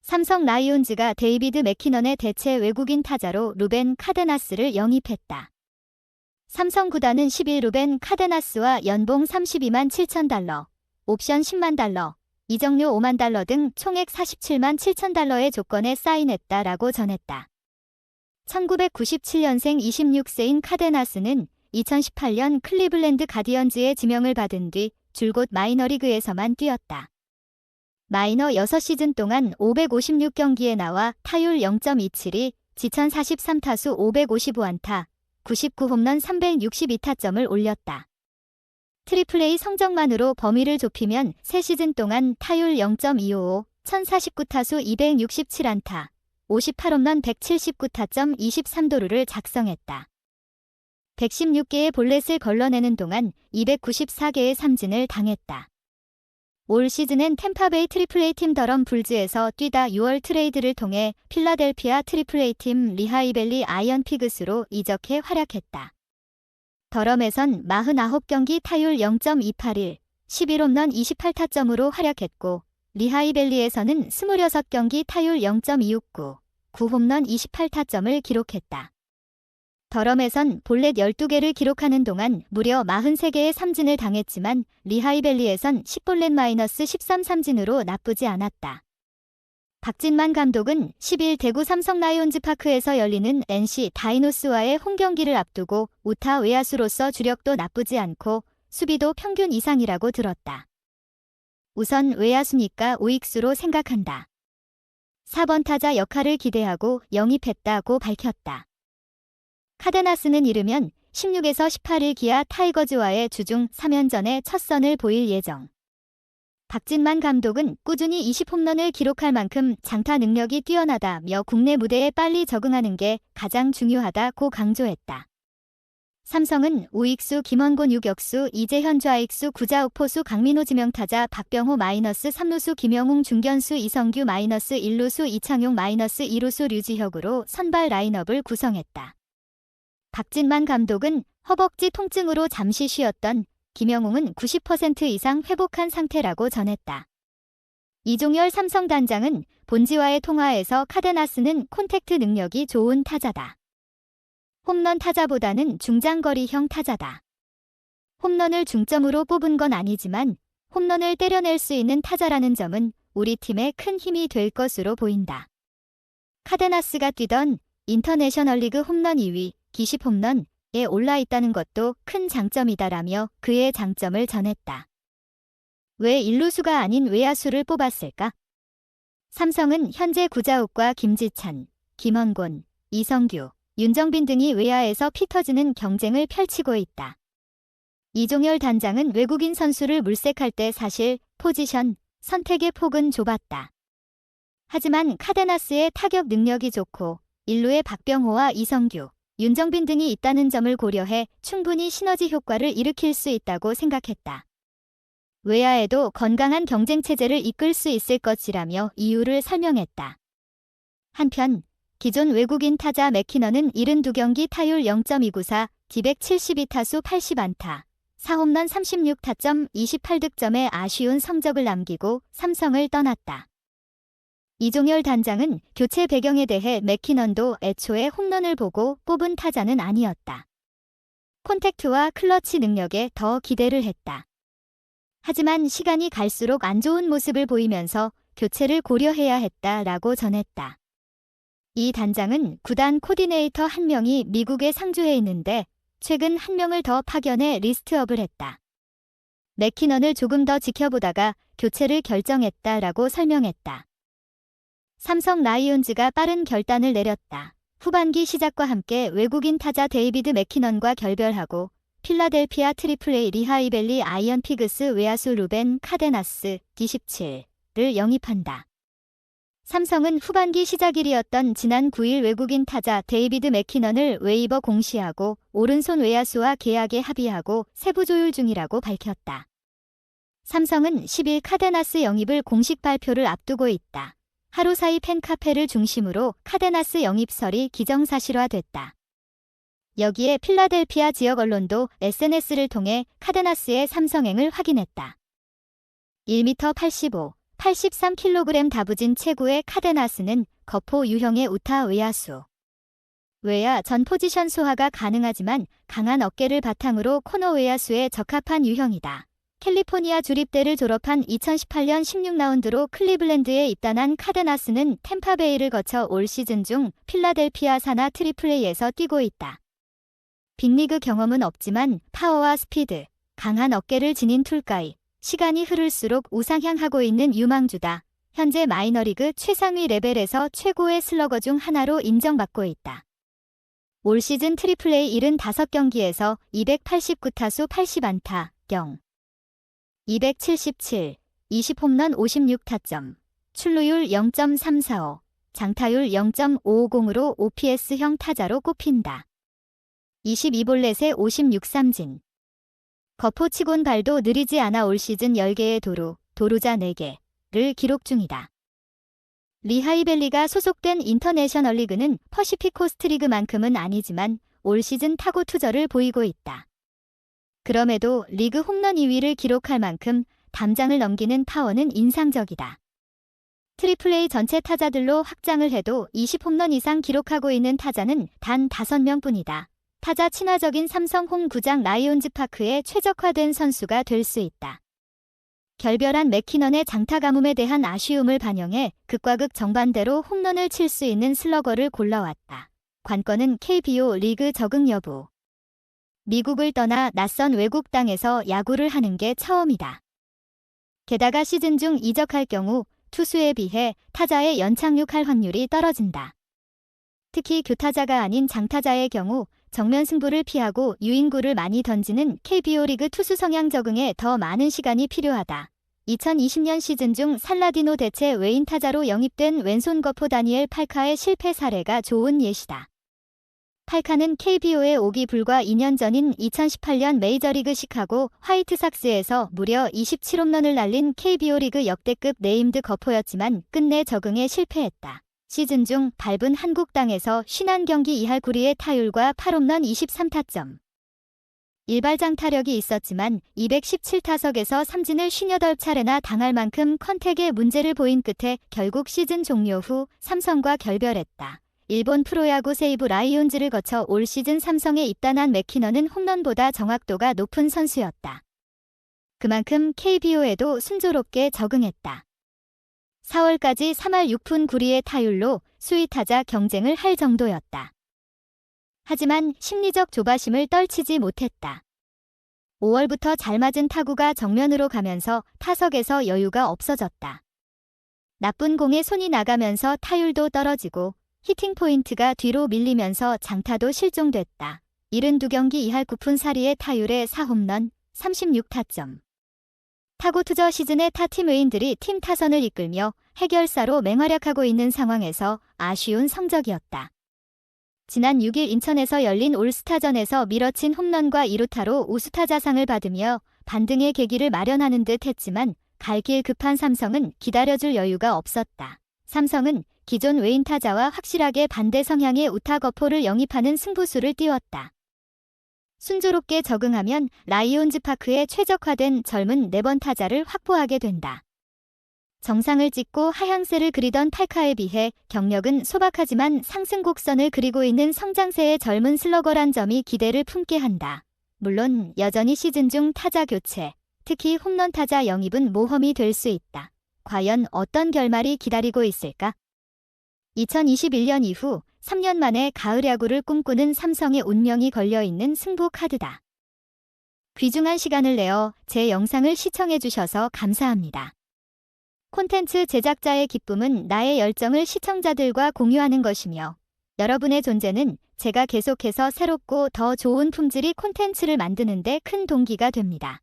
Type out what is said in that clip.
삼성 라이온즈가 데이비드 맥키넌의 대체 외국인 타자로 루벤 카데나스를 영입했다. 삼성 구단은 10일 루벤 카데나스와 연봉 32만 7천 달러, 옵션 10만 달러, 이적료 5만 달러 등 총액 47만 7천 달러의 조건에 사인했다라고 전했다. 1997년생 26세인 카데나스는 2018년 클리블랜드 가디언즈의 지명을 받은 뒤 줄곧 마이너리그에서만 뛰었다. 마이너 6시즌 동안 556경기에 나와 타율 0.27이 지천 43타수 555안타, 99홈런 362타점을 올렸다. 트리플A 성적만으로 범위를 좁히면 3시즌 동안 타율 0.255, 1049타수 267안타, 58홈런 179타점 23도루를 작성했다. 116개의 볼넷을 걸러내는 동안 294개의 삼진을 당했다. 올 시즌엔 템파베이 트리플A 팀 더럼 불즈에서 뛰다 6월 트레이드를 통해 필라델피아 트리플A 팀 리하이벨리 아이언 피그스로 이적해 활약했다. 더럼에선 49경기 타율 0.281, 11홈런 28타점으로 활약했고 리하이벨리에서는 26경기 타율 0.269, 9홈런 28타점을 기록했다. 더럼에선 볼넷 12개를 기록하는 동안 무려 43개의 삼진을 당했지만 리하이벨리에선 10볼넷 마이너스 13 삼진으로 나쁘지 않았다. 박진만 감독은 10일 대구 삼성 라이온즈 파크에서 열리는 NC 다이노스와의 홈경기를 앞두고 우타 외야수로서 주력도 나쁘지 않고 수비도 평균 이상이라고 들었다. 우선 외야수니까 우익수로 생각한다. 4번 타자 역할을 기대하고 영입했다고 밝혔다. 카데나스는 이르면 16에서 18일 기아 타이거즈와의 주중 3연전에 첫 선을 보일 예정. 박진만 감독은 꾸준히 20홈런을 기록할 만큼 장타 능력이 뛰어나다며 국내 무대에 빨리 적응하는 게 가장 중요하다고 강조했다. 삼성은 우익수 김원곤 유격수 이재현 좌익수 구자욱 포수 강민호 지명타자 박병호 마이너스 3루수 김영웅 중견수 이성규 마이너스 1루수 이창용 마이너스 2루수 류지혁으로 선발 라인업을 구성했다. 박진만 감독은 허벅지 통증으로 잠시 쉬었던 김영웅은 90% 이상 회복한 상태라고 전했다. 이종열 삼성 단장은 본지와의 통화에서 카데나스는 콘택트 능력이 좋은 타자다. 홈런 타자보다는 중장거리형 타자다. 홈런을 중점으로 뽑은 건 아니지만 홈런을 때려낼 수 있는 타자라는 점은 우리 팀에 큰 힘이 될 것으로 보인다. 카데나스가 뛰던 인터내셔널리그 홈런 2위, 기십 홈런에 올라있다는 것도 큰 장점이다라며 그의 장점을 전했다. 왜 일루수가 아닌 외야수를 뽑았을까? 삼성은 현재 구자욱과 김지찬, 김원곤, 이성규, 윤정빈 등이 외야에서 피 터지는 경쟁을 펼치고 있다. 이종열 단장은 외국인 선수를 물색할 때 사실 포지션, 선택의 폭은 좁았다. 하지만 카데나스의 타격 능력이 좋고 일루에 박병호와 이성규, 윤정빈 등이 있다는 점을 고려해 충분히 시너지 효과를 일으킬 수 있다고 생각했다. 외야에도 건강한 경쟁체제를 이끌 수 있을 것이라며 이유를 설명했다. 한편 기존 외국인 타자 맥키넌은 72경기 타율 0.294, D172타수 80안타, 4홈런 36타점 28득점의 아쉬운 성적을 남기고 삼성을 떠났다. 이종열 단장은 교체 배경에 대해 맥키넌도 애초에 홈런을 보고 뽑은 타자는 아니었다. 콘택트와 클러치 능력에 더 기대를 했다. 하지만 시간이 갈수록 안 좋은 모습을 보이면서 교체를 고려해야 했다라고 전했다. 이 단장은 구단 코디네이터 1명이 미국에 상주해 있는데 최근 1명을 더 파견해 리스트업을 했다. 맥키넌을 조금 더 지켜보다가 교체를 결정했다라고 설명했다. 삼성 라이온즈가 빠른 결단을 내렸다. 후반기 시작과 함께 외국인 타자 데이비드 맥키넌과 결별하고 필라델피아 트리플A 리하이벨리 아이언 피그스 외야수 루벤 카데나스 D17를 영입한다. 삼성은 후반기 시작일이었던 지난 9일 외국인 타자 데이비드 맥키넌을 웨이버 공시하고 오른손 외야수와 계약에 합의하고 세부 조율 중이라고 밝혔다. 삼성은 10일 카데나스 영입을 공식 발표를 앞두고 있다. 하루 사이 팬카페를 중심으로 카데나스 영입설이 기정사실화됐다. 여기에 필라델피아 지역 언론도 SNS를 통해 카데나스의 삼성행을 확인했다. 1m 85, 83kg 다부진 체구의 카데나스는 거포 유형의 우타 외야수. 외야 전 포지션 소화가 가능하지만 강한 어깨를 바탕으로 코너 외야수에 적합한 유형이다. 캘리포니아 주립대를 졸업한 2018년 16라운드로 클리블랜드에 입단한 카데나스는 템파베이를 거쳐 올 시즌 중 필라델피아 산하 트리플레이에서 뛰고 있다. 빅리그 경험은 없지만 파워와 스피드, 강한 어깨를 지닌 툴가이, 시간이 흐를수록 우상향하고 있는 유망주다. 현재 마이너리그 최상위 레벨에서 최고의 슬러거 중 하나로 인정받고 있다. 올 시즌 트리플레이 75경기에서 289타수 80안타, 277, 20홈런 56타점, 출루율 0.345, 장타율 0.550으로 OPS형 타자로 꼽힌다. 22볼넷에 56삼진. 거포치곤 발도 느리지 않아 올 시즌 10개의 도루자 4개를 기록 중이다. 리하이벨리가 소속된 인터내셔널 리그는 퍼시픽 코스트 리그만큼은 아니지만 올 시즌 타고 투저를 보이고 있다. 그럼에도 리그 홈런 2위를 기록할 만큼 담장을 넘기는 파워는 인상적이다. 트리플레이 전체 타자들로 확장을 해도 20홈런 이상 기록하고 있는 타자는 단 5명뿐이다. 타자 친화적인 삼성 홈구장 라이온즈 파크에 최적화된 선수가 될 수 있다. 결별한 맥키넌의 장타 가뭄에 대한 아쉬움을 반영해 극과 극 정반대로 홈런을 칠 수 있는 슬러거를 골라왔다. 관건은 KBO 리그 적응 여부. 미국을 떠나 낯선 외국 땅에서 야구를 하는 게 처음이다. 게다가 시즌 중 이적할 경우 투수에 비해 타자의 연착륙할 확률이 떨어진다. 특히 교타자가 아닌 장타자의 경우 정면 승부를 피하고 유인구를 많이 던지는 KBO 리그 투수 성향 적응에 더 많은 시간이 필요하다. 2020년 시즌 중 살라디노 대체 외인 타자로 영입된 왼손 거포 다니엘 팔카의 실패 사례가 좋은 예시다. 팔카는 KBO에 오기 불과 2년 전인 2018년 메이저리그 시카고 화이트삭스에서 무려 27홈런을 날린 KBO 리그 역대급 네임드 거포였지만 끝내 적응에 실패했다. 시즌 중 밟은 한국 땅에서 51경기 2할 9리의 타율과 8홈런 23타점. 일발장 타력이 있었지만 217타석에서 삼진을 58차례나 당할 만큼 컨택에 문제를 보인 끝에 결국 시즌 종료 후 삼성과 결별했다. 일본 프로야구 세이브 라이온즈를 거쳐 올 시즌 삼성에 입단한 맥키넌은 홈런보다 정확도가 높은 선수였다. 그만큼 KBO에도 순조롭게 적응했다. 4월까지 3할 6푼 9리의 타율로 수위타자 경쟁을 할 정도였다. 하지만 심리적 조바심을 떨치지 못했다. 5월부터 잘 맞은 타구가 정면으로 가면서 타석에서 여유가 없어졌다. 나쁜 공에 손이 나가면서 타율도 떨어지고 히팅 포인트가 뒤로 밀리면서 장타도 실종됐다. 72경기 2할 9푼 4리의 타율에 4홈런, 36타점. 타고 투저 시즌의 타팀 외인들이 팀 타선을 이끌며 해결사로 맹활약하고 있는 상황에서 아쉬운 성적이었다. 지난 6일 인천에서 열린 올스타전에서 밀어친 홈런과 2루타로 우수타자상을 받으며 반등의 계기를 마련하는 듯 했지만 갈 길 급한 삼성은 기다려줄 여유가 없었다. 삼성은 기존 외인 타자와 확실하게 반대 성향의 우타 거포를 영입하는 승부수를 띄웠다. 순조롭게 적응하면 라이온즈 파크에 최적화된 젊은 4번 타자를 확보하게 된다. 정상을 찍고 하향세를 그리던 팔카에 비해 경력은 소박하지만 상승 곡선을 그리고 있는 성장세의 젊은 슬러거란 점이 기대를 품게 한다. 물론 여전히 시즌 중 타자 교체, 특히 홈런 타자 영입은 모험이 될 수 있다. 과연 어떤 결말이 기다리고 있을까? 2021년 이후 3년 만에 가을 야구를 꿈꾸는 삼성의 운명이 걸려있는 승부 카드다. 귀중한 시간을 내어 제 영상을 시청해주셔서 감사합니다. 콘텐츠 제작자의 기쁨은 나의 열정을 시청자들과 공유하는 것이며 여러분의 존재는 제가 계속해서 새롭고 더 좋은 품질의 콘텐츠를 만드는 데 큰 동기가 됩니다.